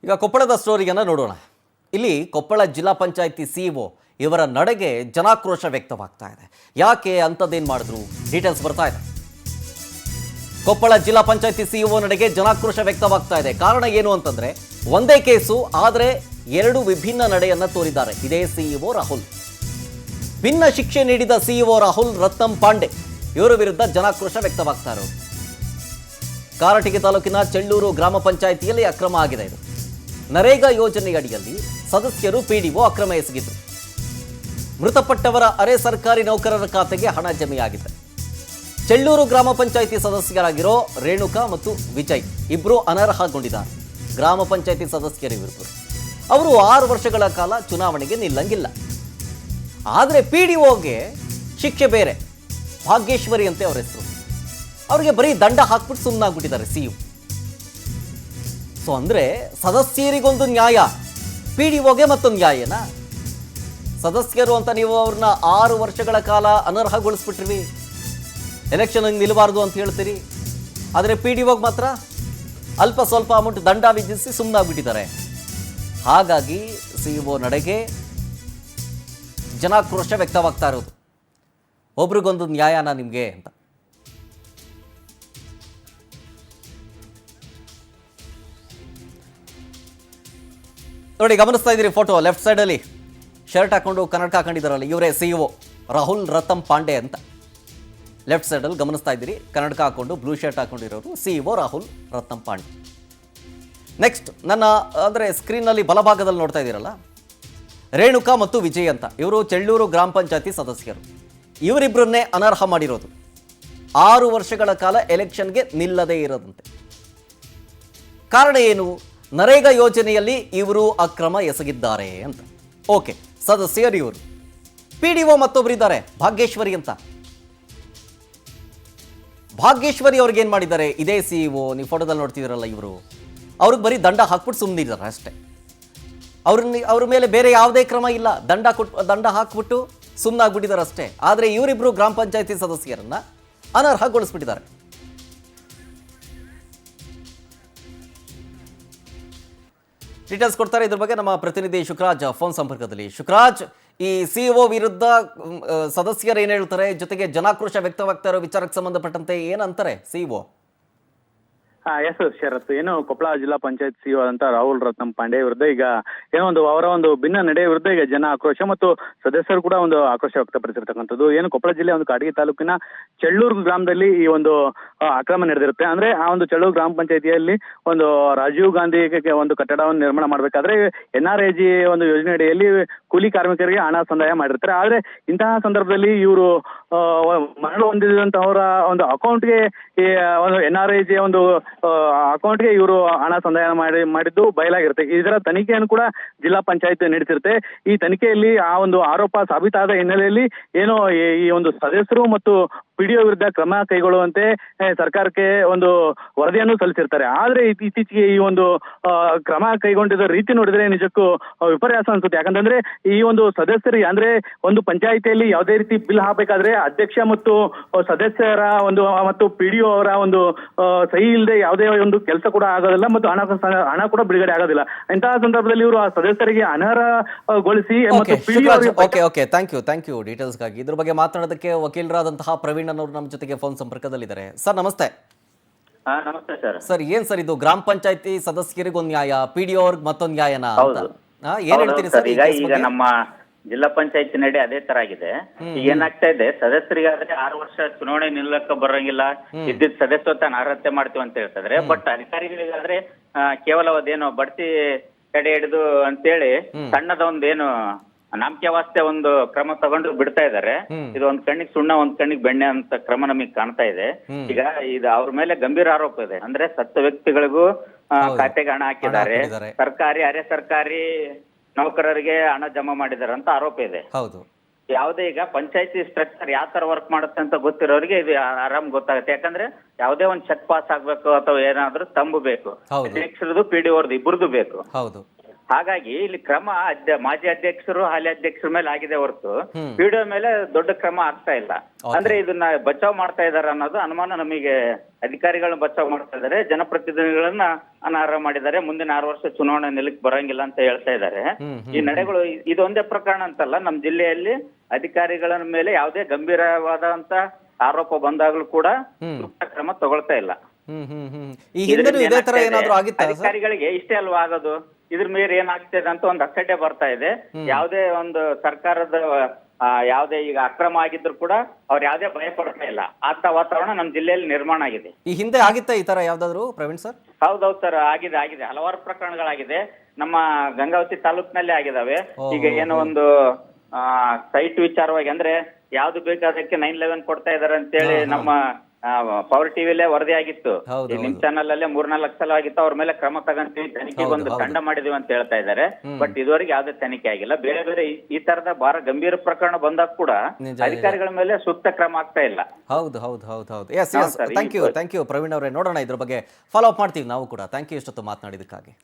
ಈಗ ಕೊಪ್ಪಳದ ಸ್ಟೋರಿಯನ್ನು ನೋಡೋಣ. ಇಲ್ಲಿ ಕೊಪ್ಪಳ ಜಿಲ್ಲಾ ಪಂಚಾಯಿತಿ ಸಿಇಒ ಇವರ ನಡೆಗೆ ಜನಾಕ್ರೋಶ ವ್ಯಕ್ತವಾಗ್ತಾ ಇದೆ. ಯಾಕೆ ಅಂಥದ್ದೇನು ಮಾಡಿದ್ರು ಡೀಟೇಲ್ಸ್ ಬರ್ತಾ ಇದೆ. ಕೊಪ್ಪಳ ಜಿಲ್ಲಾ ಪಂಚಾಯಿತಿ ಸಿಇಒ ನಡೆಗೆ ಜನಾಕ್ರೋಶ ವ್ಯಕ್ತವಾಗ್ತಾ ಇದೆ. ಕಾರಣ ಏನು ಅಂತಂದ್ರೆ ಒಂದೇ ಕೇಸು, ಆದರೆ ಎರಡು ವಿಭಿನ್ನ ನಡೆಯನ್ನ ತೋರಿದ್ದಾರೆ ಇದೇ ಸಿಇಒ ರಾಹುಲ್. ಭಿನ್ನ ಶಿಕ್ಷೆ ನೀಡಿದ ಸಿಇಒ ರಾಹುಲ್ ರತ್ನಂ ಪಾಂಡೆ ಇವರ ವಿರುದ್ಧ ಜನಾಕ್ರೋಶ ವ್ಯಕ್ತವಾಗ್ತಾ ಇರೋದು. ಕಾರಟಗಿ ತಾಲೂಕಿನ ಚೆಳ್ಳೂರು ಗ್ರಾಮ ಪಂಚಾಯಿತಿಯಲ್ಲಿ ಅಕ್ರಮ ಆಗಿದೆ. ಇದು ನರೇಗಾ ಯೋಜನೆಯಡಿಯಲ್ಲಿ ಸದಸ್ಯರು ಪಿಡಿಒ ಅಕ್ರಮ ಎಸಗಿದ್ರು. ಮೃತಪಟ್ಟವರ ಅರೆ ಸರ್ಕಾರಿ ನೌಕರರ ಖಾತೆಗೆ ಹಣ ಜಮೆಯಾಗಿದೆ. ಚೆಳ್ಳೂರು ಗ್ರಾಮ ಪಂಚಾಯಿತಿ ಸದಸ್ಯರಾಗಿರೋ ರೇಣುಕಾ ಮತ್ತು ವಿಜಯ್ ಇಬ್ಬರು ಅನರ್ಹಗೊಂಡಿದ್ದಾರೆ. ಗ್ರಾಮ ಪಂಚಾಯಿತಿ ಸದಸ್ಯರಿಬ್ಬರು ಅವರು 6 ವರ್ಷಗಳ ಕಾಲ ಚುನಾವಣೆಗೆ ನಿಲ್ಲಂಗಿಲ್ಲ. ಆದರೆ ಪಿಡಿಒಗೆ ಶಿಕ್ಷೆ ಬೇರೆ. ಭಾಗ್ಯೇಶ್ವರಿ ಅಂತೆ ಅವರ ಹೆಸರು. ಅವರಿಗೆ ಬರೀ ದಂಡ ಹಾಕ್ಬಿಟ್ಟು ಸುಮ್ಮನಾಗ್ಬಿಟ್ಟಿದ್ದಾರೆ ಸಿಇಒ. ಸೊ ಅಂದ್ರೆ ಸದಸ್ಯರಿಗೊಂದು ನ್ಯಾಯ, ಪಿಡಿಒಗೆ ಮತ್ತೊಂದು ನ್ಯಾಯನಾ? ಸದಸ್ಯರು ಅಂತ ನೀವು ಅವ್ರನ್ನ 6 ವರ್ಷಗಳ ಕಾಲ ಅನರ್ಹಗೊಳಿಸ್ಬಿಟ್ರಿ, ಎಲೆಕ್ಷನ್ ನಿಲ್ಲಬಾರ್ದು ಅಂತ ಹೇಳ್ತೀರಿ. ಆದರೆ ಪಿಡಿಒಗೆ ಮಾತ್ರ ಅಲ್ಪ ಸ್ವಲ್ಪ ಅಮೌಂಟ್ ದಂಡ ವಿಧಿಸಿ ಸುಮ್ಮನಾಗ್ಬಿಟ್ಟಿದ್ದಾರೆ. ಹಾಗಾಗಿ ಸಿಇಒ ನಡೆಗೆ ಜನಾಕ್ರೋಶ ವ್ಯಕ್ತವಾಗ್ತಾ ಇರೋದು. ಒಬ್ರಿಗೊಂದು ನ್ಯಾಯನ ನಿಮಗೆ ಅಂತ. ನೋಡಿ, ಗಮನಿಸ್ತಾ ಇದ್ದೀರಿ ಫೋಟೋ ಲೆಫ್ಟ್ ಸೈಡಲ್ಲಿ ಶರ್ಟ್ ಹಾಕೊಂಡು ಕನ್ನಡಕ ಹಾಕೊಂಡಿದ್ದಾರಲ್ಲ, ಇವರೇ ಸಿಇಒ ರಾಹುಲ್ ರತನ್ ಪಾಂಡೆ ಅಂತ. ಲೆಫ್ಟ್ ಸೈಡಲ್ಲಿ ಗಮನಿಸ್ತಾ ಇದ್ದೀರಿ, ಕನ್ನಡಕ ಹಾಕೊಂಡು ಬ್ಲೂ ಶರ್ಟ್ ಹಾಕೊಂಡಿರೋರು ಸಿಇಒ ರಾಹುಲ್ ರತನ್ ಪಾಂಡೆ. ನೆಕ್ಸ್ಟ್ ನನ್ನ ಅಂದರೆ ಸ್ಕ್ರೀನ್ನಲ್ಲಿ ಬಲಭಾಗದಲ್ಲಿ ನೋಡ್ತಾ ಇದ್ದೀರಲ್ಲ, ರೇಣುಕಾ ಮತ್ತು ವಿಜಯ್ ಅಂತ. ಇವರು ಚೆಳ್ಳೂರು ಗ್ರಾಮ ಪಂಚಾಯತಿ ಸದಸ್ಯರು. ಇವರಿಬ್ಬರನ್ನೇ ಅನರ್ಹ ಮಾಡಿರೋದು. 6 ವರ್ಷಗಳ ಕಾಲ ಎಲೆಕ್ಷನ್ಗೆ ನಿಲ್ಲದೇ ಇರೋದಂತೆ. ಕಾರಣ ಏನು? ನರೇಗಾ ಯೋಜನೆಯಲ್ಲಿ ಇವರು ಅಕ್ರಮ ಎಸಗಿದ್ದಾರೆ ಅಂತ. ಓಕೆ, ಸದಸ್ಯರು ಇವರು. ಪಿಡಿಒ ಮತ್ತೊಬ್ಬರಿದ್ದಾರೆ ಭಾಗ್ಯೇಶ್ವರಿ ಅಂತ. ಭಾಗ್ಯೇಶ್ವರಿ ಅವ್ರಿಗೆ ಏನು ಮಾಡಿದ್ದಾರೆ? ಇದೇ ಸಿಇಒ ನೀವು ಫೋಟೋದಲ್ಲಿ ನೋಡ್ತಿದ್ದೀರಲ್ಲ, ಇವರು ಅವ್ರಿಗೆ ಬರೀ ದಂಡ ಹಾಕ್ಬಿಟ್ಟು ಸುಮ್ಮನಿದ್ದಾರೆ ಅಷ್ಟೇ. ಅವ್ರ ಮೇಲೆ ಬೇರೆ ಯಾವುದೇ ಕ್ರಮ ಇಲ್ಲ. ದಂಡ ಹಾಕ್ಬಿಟ್ಟು ಸುಮ್ಮನಾಗ್ಬಿಟ್ಟಿದ್ದಾರೆ ಅಷ್ಟೇ. ಆದರೆ ಇವರಿಬ್ಬರು ಗ್ರಾಮ ಪಂಚಾಯತಿ ಸದಸ್ಯರನ್ನ ಅನರ್ಹಗೊಳಿಸ್ಬಿಟ್ಟಿದ್ದಾರೆ. ಡೀಟೇಲ್ಸ್ ಕೊಡ್ತಾರೆ ಇದ್ರ ಬಗ್ಗೆ ನಮ್ಮ ಪ್ರತಿನಿಧಿ ಶುಕ್ರಾಜ್ ಫೋನ್ ಸಂಪರ್ಕದಲ್ಲಿ. ಶುಕ್ರಾಜ್, ಈ ಸಿಇಒ ವಿರುದ್ಧ ಸದಸ್ಯರು ಏನು ಹೇಳ್ತಾರೆ, ಜೊತೆಗೆ ಜನಾಕ್ರೋಶ ವ್ಯಕ್ತವಾಗ್ತಾ ಇರೋ ವಿಚಾರಕ್ಕೆ ಸಂಬಂಧಪಟ್ಟಂತೆ ಏನಂತಾರೆ ಸಿಇಒ? ಎಸ್ ಶರತ್, ಏನು ಕೊಪ್ಪಳ ಜಿಲ್ಲಾ ಪಂಚಾಯತ್ ಸಿಇಒ ಅಂತ ರಾಹುಲ್ ರತ್ನಂ ಪಾಂಡೆ ವಿರುದ್ಧ ಈಗ ಏನೋ ಅವರ ಒಂದು ಭಿನ್ನ ನಡೆ ವಿರುದ್ಧ ಈಗ ಜನ ಆಕ್ರೋಶ ಮತ್ತು ಸದಸ್ಯರು ಕೂಡ ಒಂದು ಆಕ್ರೋಶ ವ್ಯಕ್ತಪಡಿಸಿರ್ತಕ್ಕಂಥದ್ದು. ಏನು ಕೊಪ್ಪಳ ಜಿಲ್ಲೆ ಒಂದು ಕಾರಟಗಿ ತಾಲೂಕಿನ ಚೆಳ್ಳೂರು ಗ್ರಾಮದಲ್ಲಿ ಈ ಒಂದು ಅಕ್ರಮ ನಡೆದಿರುತ್ತೆ. ಅಂದ್ರೆ ಆ ಒಂದು ಚೆಳ್ಳೂರು ಗ್ರಾಮ ಪಂಚಾಯತಿಯಲ್ಲಿ ಒಂದು ರಾಜೀವ್ ಗಾಂಧಿ ಒಂದು ಕಟ್ಟಡವನ್ನು ನಿರ್ಮಾಣ ಮಾಡಬೇಕಾದ್ರೆ NRIG ಒಂದು ಯೋಜನೆ ಅಡಿಯಲ್ಲಿ ಕೂಲಿ ಕಾರ್ಮಿಕರಿಗೆ ಹಣ ಸಂದಾಯ ಮಾಡಿರ್ತಾರೆ. ಆದ್ರೆ ಇಂತಹ ಸಂದರ್ಭದಲ್ಲಿ ಇವರು ಮರಣ ಹೊಂದಿದಂತವರ ಒಂದು ಅಕೌಂಟ್ಗೆ ಒಂದು NRIG ಒಂದು ಅಕೌಂಟ್ಗೆ ಇವರು ಹಣ ಸಂದಾಯ ಮಾಡಿದ್ದು ಬಯಲಾಗಿರುತ್ತೆ. ಇದರ ತನಿಖೆಯನ್ನು ಕೂಡ ಜಿಲ್ಲಾ ಪಂಚಾಯತ್ ನಡೆಸಿರುತ್ತೆ. ಈ ತನಿಖೆಯಲ್ಲಿ ಆ ಒಂದು ಆರೋಪ ಸಾಬೀತಾದ ಹಿನ್ನೆಲೆಯಲ್ಲಿ ಏನೋ ಈ ಒಂದು ಸದಸ್ಯರು ಮತ್ತು ಪಿಡಿಒ ವಿರುದ್ಧ ಕ್ರಮ ಕೈಗೊಳ್ಳುವಂತೆ ಸರ್ಕಾರಕ್ಕೆ ಒಂದು ವರದಿಯನ್ನು ಸಲ್ಲಿಸಿರ್ತಾರೆ. ಆದ್ರೆ ಇತ್ತೀಚೆಗೆ ಈ ಒಂದು ಕ್ರಮ ಕೈಗೊಂಡಿದ್ದ ರೀತಿ ನೋಡಿದ್ರೆ ನಿಜಕ್ಕೂ ವಿಪರ್ಯಾಸ ಅನ್ಸುತ್ತೆ. ಯಾಕಂತಂದ್ರೆ ಈ ಒಂದು ಸದಸ್ಯರಿಗೆ ಅಂದ್ರೆ ಒಂದು ಪಂಚಾಯಿತಿಯಲ್ಲಿ ಯಾವುದೇ ರೀತಿ ಬಿಲ್ ಹಾಕಬೇಕಾದ್ರೆ ಅಧ್ಯಕ್ಷ ಮತ್ತು ಸದಸ್ಯರ ಒಂದು ಮತ್ತು ಪಿಡಿಒ ಅವರ ಒಂದು ಸಹಿ ಇಲ್ಲದೆ ಯಾವುದೇ ಒಂದು ಕೆಲಸ ಕೂಡ ಆಗೋದಿಲ್ಲ ಮತ್ತು ಹಣ ಕೂಡ ಬಿಡುಗಡೆ ಆಗೋದಿಲ್ಲ. ಇಂತಹ ಸಂದರ್ಭದಲ್ಲಿ ಇವರು ಆ ಸದಸ್ಯರಿಗೆ ಅನರ್ಹಗೊಳಿಸಿ ಥ್ಯಾಂಕ್ ಯು ಡೀಟೇಲ್ಸ್ಗಾಗಿ. ಇದ್ರ ಬಗ್ಗೆ ಮಾತನಾಡೋದಕ್ಕೆ ವಕೀಲರಾದಂತಹ ಪ್ರವೀಣ್ ಅವರು ನಮ್ಮ ಜೊತೆಗೆ ಫೋನ್ ಸಂಪರ್ಕದಲ್ಲಿದ್ದಾರೆ. ಸರ್ ನಮಸ್ತೆ. ನಮಸ್ತೆ ಸರ್. ಸರ್ ಏನ್ ಸರ್ ಇದು ಗ್ರಾಮ ಪಂಚಾಯತಿ ಸದಸ್ಯರಿಗೊಂದು ನ್ಯಾಯ, ಪಿಡಿಒ ಅವ್ರಿಗೆ ಮತ್ತೊಂದು ನ್ಯಾಯನಾ ಅಂತ ಏನ್ ಹೇಳ್ತೀರಿ ಸರ್? ಈಗ ನಮ್ಮ ಜಿಲ್ಲಾ ಪಂಚಾಯತಿ ನಡೆ ಅದೇ ತರ ಆಗಿದೆ. ಈಗ ಏನಾಗ್ತಾ ಇದೆ, ಸದಸ್ಯರಿಗಾದ್ರೆ 6 ವರ್ಷ ಚುನಾವಣೆ ನಿಲ್ಲಕ್ಕೆ ಬರಂಗಿಲ್ಲ, ಇದ್ದಿದ್ದ ಸದಸ್ಯತ್ವ ಅರ್ಹತೆ ಮಾಡ್ತೀವಿ ಅಂತ ಹೇಳ್ತಿದ್ರೆ. ಬಟ್ ಅಧಿಕಾರಿಗಳಿಗಾದ್ರೆ ಕೇವಲ ಅದೇನೋ ಬಡ್ತಿ ತಡೆ ಹಿಡಿದು ಅಂತೇಳಿ ಸಣ್ಣದ ಒಂದೇನು ನಂಬಿಕೆ ವಾಸ್ತೆ ಒಂದು ಕ್ರಮ ತಗೊಂಡು ಬಿಡ್ತಾ ಇದಾರೆ. ಇದು ಒಂದ್ ಕಣ್ಣಿಗೆ ಸುಣ್ಣ ಒಂದ್ ಕಣ್ಣಿಗೆ ಬೆಣ್ಣೆ ಅಂತ ಕ್ರಮ ನಮಗೆ ಕಾಣ್ತಾ ಇದೆ. ಈಗ ಇದು ಅವ್ರ ಮೇಲೆ ಗಂಭೀರ ಆರೋಪ ಇದೆ. ಅಂದ್ರೆ ಸತ್ತ ವ್ಯಕ್ತಿಗಳಿಗೂ ಖಾತೆಗೆ ಹಣ ಹಾಕಿದ್ದಾರೆ, ಸರ್ಕಾರಿ ಅರೆ ಸರ್ಕಾರಿ ನೌಕರರಿಗೆ ಹಣ ಜಮಾ ಮಾಡಿದ್ದಾರೆ ಅಂತ ಆರೋಪ ಇದೆ. ಹೌದು. ಯಾವುದೇ ಈಗ ಪಂಚಾಯತಿ ಸ್ಟ್ರಕ್ಚರ್ ಯಾವ ತರ ವರ್ಕ್ ಮಾಡುತ್ತೆ ಅಂತ ಗೊತ್ತಿರೋರಿಗೆ ಇದು ಆರಾಮ್ ಗೊತ್ತಾಗುತ್ತೆ. ಯಾಕಂದ್ರೆ ಯಾವುದೇ ಒಂದ್ ಚೆಕ್ ಪಾಸ್ ಆಗ್ಬೇಕು ಅಥವಾ ಏನಾದ್ರೂ ತಂಬು ಬೇಕು, ಅಧ್ಯಕ್ಷರದು ಪಿಡಿಒ ಇಬ್ಬರದು ಬೇಕು. ಹೌದು. ಹಾಗಾಗಿ ಇಲ್ಲಿ ಕ್ರಮ ಮಾಜಿ ಅಧ್ಯಕ್ಷರು ಹಾಲಿ ಅಧ್ಯಕ್ಷರ ಮೇಲೆ ಆಗಿದೆ ಹೊರತು ಪಿಡಿಒ ಮೇಲೆ ದೊಡ್ಡ ಕ್ರಮ ಆಗ್ತಾ ಇಲ್ಲ. ಅಂದ್ರೆ ಇದನ್ನ ಬಚಾವ್ ಮಾಡ್ತಾ ಇದಾರೆ ಅನ್ನೋದು ಅನುಮಾನ ನಮಗೆ. ಅಧಿಕಾರಿಗಳನ್ನ ಬಚಾವ್ ಮಾಡ್ತಾ ಇದಾರೆ, ಜನಪ್ರತಿನಿಧಿಗಳನ್ನ ಅನರ್ಹ ಮಾಡಿದ್ದಾರೆ, ಮುಂದಿನ 6 ವರ್ಷ ಚುನಾವಣೆ ನಿಲ್ಲಕ್ ಬರಂಗಿಲ್ಲ ಅಂತ ಹೇಳ್ತಾ ಇದ್ದಾರೆ. ಈ ನಡೆಗಳು ಇದೊಂದೇ ಪ್ರಕರಣ ಅಂತಲ್ಲ, ನಮ್ಮ ಜಿಲ್ಲೆಯಲ್ಲಿ ಅಧಿಕಾರಿಗಳ ಮೇಲೆ ಯಾವುದೇ ಗಂಭೀರವಾದಂತ ಆರೋಪ ಬಂದಾಗ್ಲೂ ಕೂಡ ಸೂಕ್ತ ಕ್ರಮ ತಗೊಳ್ತಾ ಇಲ್ಲ. ಈ ಹಿಂದೆ ಇದೇ ತರ ಏನಾದ್ರು ಆಗಿತ್ತಾ ಸರ್? ಅಧಿಕಾರಿಗಳಿಗೆ ಇಷ್ಟೇ ಅಲ್ವಾ ಆಗೋದು, ಇದ್ರ ಮೇಲೆ ಏನಾಗ್ತಿದೆ ಅಂತ ಒಂದು ಅಸಡ್ಡೆ ಬರ್ತಾ ಇದೆ. ಯಾವುದೇ ಒಂದು ಸರ್ಕಾರದ ಯಾವುದೇ ಈಗ ಅಕ್ರಮ ಆಗಿದ್ರು ಕೂಡ ಅವ್ರು ಯಾವುದೇ ಭಯ ಪಡ್ತಾ ಇಲ್ಲ. ಅಂತ ವಾತಾವರಣ ನಮ್ಮ ಜಿಲ್ಲೆಯಲ್ಲಿ ನಿರ್ಮಾಣ ಆಗಿದೆ. ಈ ಹಿಂದೆ ಆಗಿತ್ತಾ ಈ ತರ ಯಾವ್ದಾದ್ರು ಪ್ರವೀಣ್ ಸರ್? ಹೌದೌದು ಸರ್, ಆಗಿದೆ ಹಲವಾರು ಪ್ರಕರಣಗಳಾಗಿದೆ. ನಮ್ಮ ಗಂಗಾವತಿ ತಾಲೂಕಿನಲ್ಲೇ ಆಗಿದಾವೆ. ಈಗ ಏನೋ ಒಂದು ಸೈಟ್ ವಿಚಾರವಾಗಿ ಅಂದ್ರೆ ಯಾವ್ದು ಬೇಕಾದಕ್ಕೆ 911 ಕೊಡ್ತಾ ಇದಾರೆ ಅಂತೇಳಿ ನಮ್ಮ ಪವರ್ ಟಿವಿಲೇ ವರದಿ ಆಗಿತ್ತು. ನಿಮ್ ಚಾನಲ್ ಅಲ್ಲೇ 3-4 ಸಲ ಆಗಿತ್ತು. ಅವ್ರ ಮೇಲೆ ಕ್ರಮ ತಗೊಂತೀವಿ, ತನಿಖೆಗೆ ಒಂದು ತಂಡ ಮಾಡಿದೀವಿ ಅಂತ ಹೇಳ್ತಾ ಇದ್ದಾರೆ. ಬಟ್ ಇದುವರೆಗೆ ಯಾವ್ದೇ ತನಿಖೆ ಆಗಿಲ್ಲ. ಬೇರೆ ಈ ತರದ ಬಹಳ ಗಂಭೀರ ಪ್ರಕರಣ ಬಂದಾಗ ಕೂಡ ಅಧಿಕಾರಿಗಳ ಮೇಲೆ ಸೂಕ್ತ ಕ್ರಮ ಆಗ್ತಾ ಇಲ್ಲ. ಹೌದು. ಥ್ಯಾಂಕ್ ಯು ಪ್ರವೀಣ್ ಅವರೇ. ನೋಡೋಣ ಇದ್ರ ಬಗ್ಗೆ ಫಾಲೋ ಅಪ್ ಮಾಡ್ತೀವಿ ನಾವು ಕೂಡ. ಥ್ಯಾಂಕ್ ಯು ಇಷ್ಟೊತ್ತು ಮಾತನಾಡಿದಕ್ಕಾಗಿ.